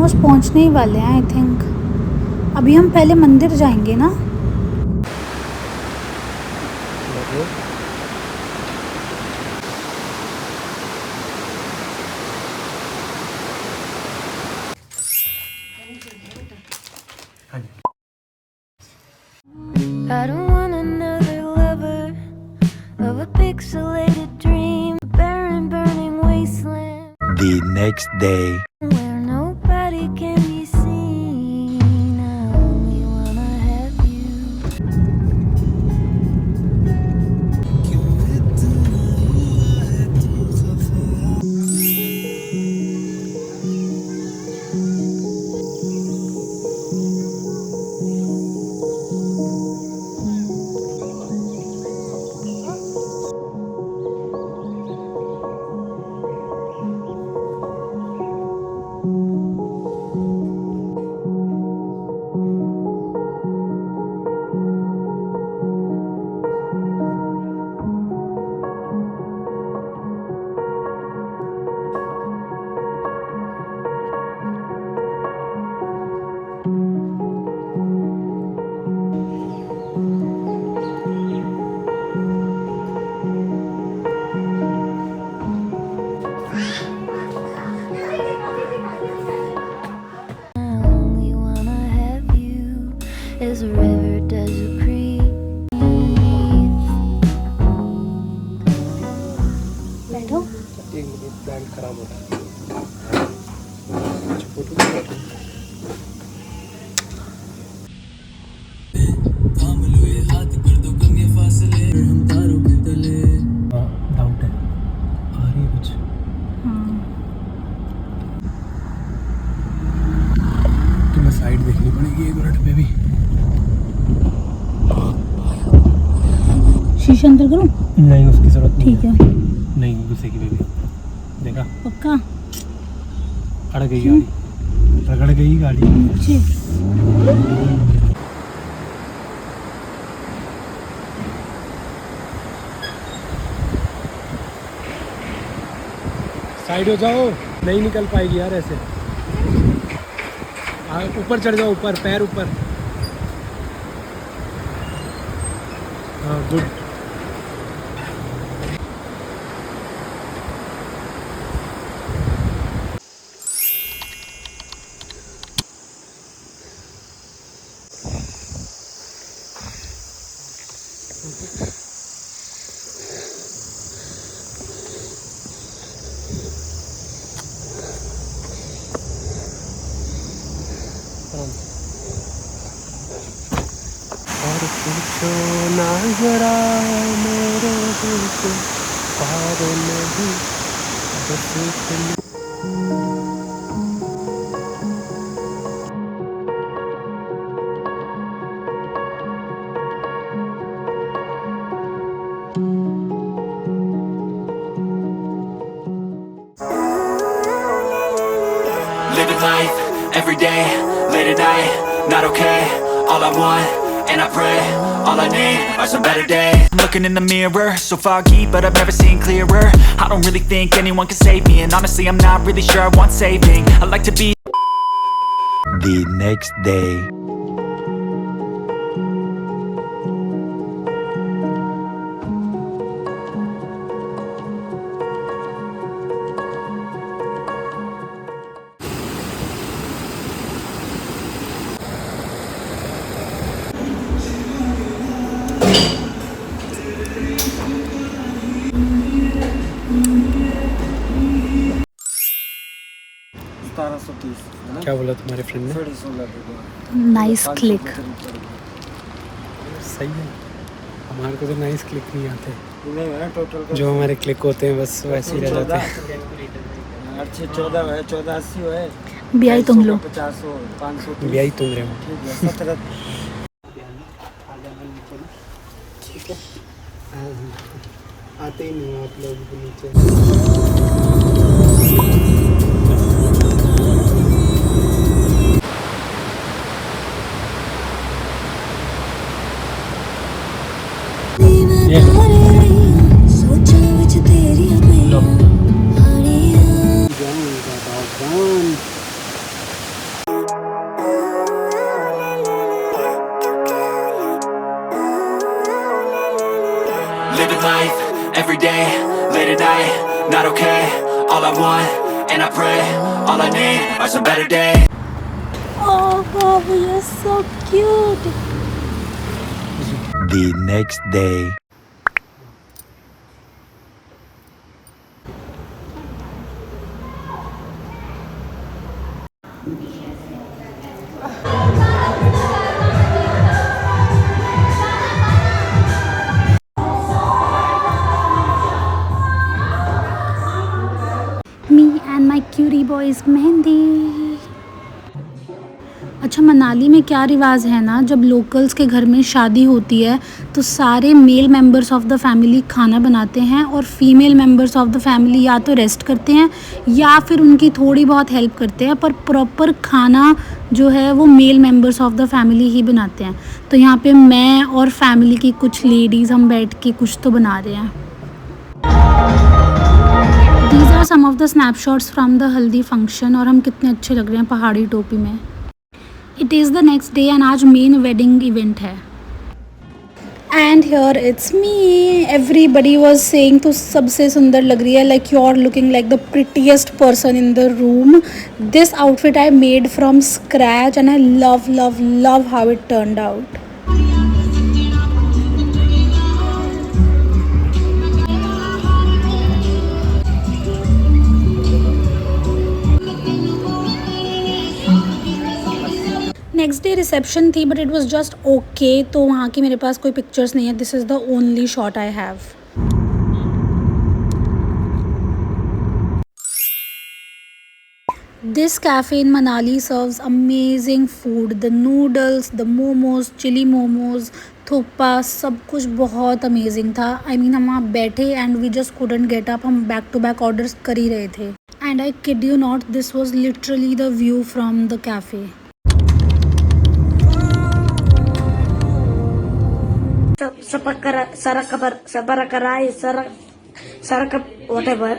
Almost पहुंचने ही वाले हैं आई थिंक। अभी हम पहले मंदिर जाएंगे ना। I don't want another lover of a pixelated dream, a barren, burning wasteland. The next day. Where nobody can be seen. I only wanna have you. As a river does a creek. बैठो। एक minute, band खराब हो रहा है। Doubt है, आ रही है कुछ। तुम्हें साइड देखनी पड़ेगी 1 मिनट में भी। शीशे अंदर करूं? नहीं, उसकी जरूरत नहीं ठीक है। नहीं घुसेगी बेबी, देखा पक्का? अड़ गई गाड़ी, रगड़ गई गाड़ी। नीचे साइड हो जाओ, नहीं निकल पाएगी यार ऐसे। ऊपर चढ़ जाओ, ऊपर पैर ऊपर। हाँ गुड। और पूछो ना जरा मेरे दिल को, पार नहीं बस इतनी। Living life, every day, late at night, not okay. All I want, and I pray, all I need are some better days. I'm looking in the mirror, so foggy, but I've never seen clearer. I don't really think anyone can save me, and honestly I'm not really sure I want saving. I like to be The next day. क्या बोला तुम्हारे friend ने? Nice click. सही है, हमारे को तो nice click नहीं आते। जो हमारे क्लिक होते हैं बस वैसे ही रह जाते हैं। 1480 है। ब्याई तुम लोग 50 हो, 500 ब्याई तुम रहे हो। ठीक है, आते ही नहीं हो आप लोग नीचे। Living life, every day, late at night, not okay. All I want, and I pray, all I need are some better days. Oh, Bobby, you're so cute. The next day. Me and my cutie boys mehndi. अच्छा, मनाली में क्या रिवाज है ना, जब locals के घर में शादी होती है तो सारे mail members of the family खाना बनाते हैं और female members of the family या तो रेस्ट करते हैं या फिर उनकी थोड़ी बहुत हेल्प करते हैं, पर प्रॉपर खाना जो है वो male members of the family ही बनाते हैं। तो यहाँ पे मैं और फैमिली की कुछ लेडीज़ हम बैठ के कुछ तो बना रहे हैं। These are some of the snapshots from the haldi function, और हम कितने अच्छे लग रहे हैं पहाड़ी टोपी में। It is the next day and आज मेन वेडिंग इवेंट है। And here it's me, everybody was saying तो सबसे सुंदर लग रही है, like you are looking like the prettiest person in the room. This outfit I made from scratch and I love love love how it turned out. Next day reception थी but it was just okay, तो वहाँ की मेरे पास कोई pictures नहीं है। This is the only shot I have. This cafe in Manali serves amazing food, the noodles, the momos, chilli momos, thukpa, सब कुछ बहुत अमेजिंग था। आई मीन हम वहाँ बैठे and we just couldn't get up, हम बैक टू बैक ऑर्डर्स कर ही रहे थे। And I kid you not, this was literally the view from the cafe. Whatever.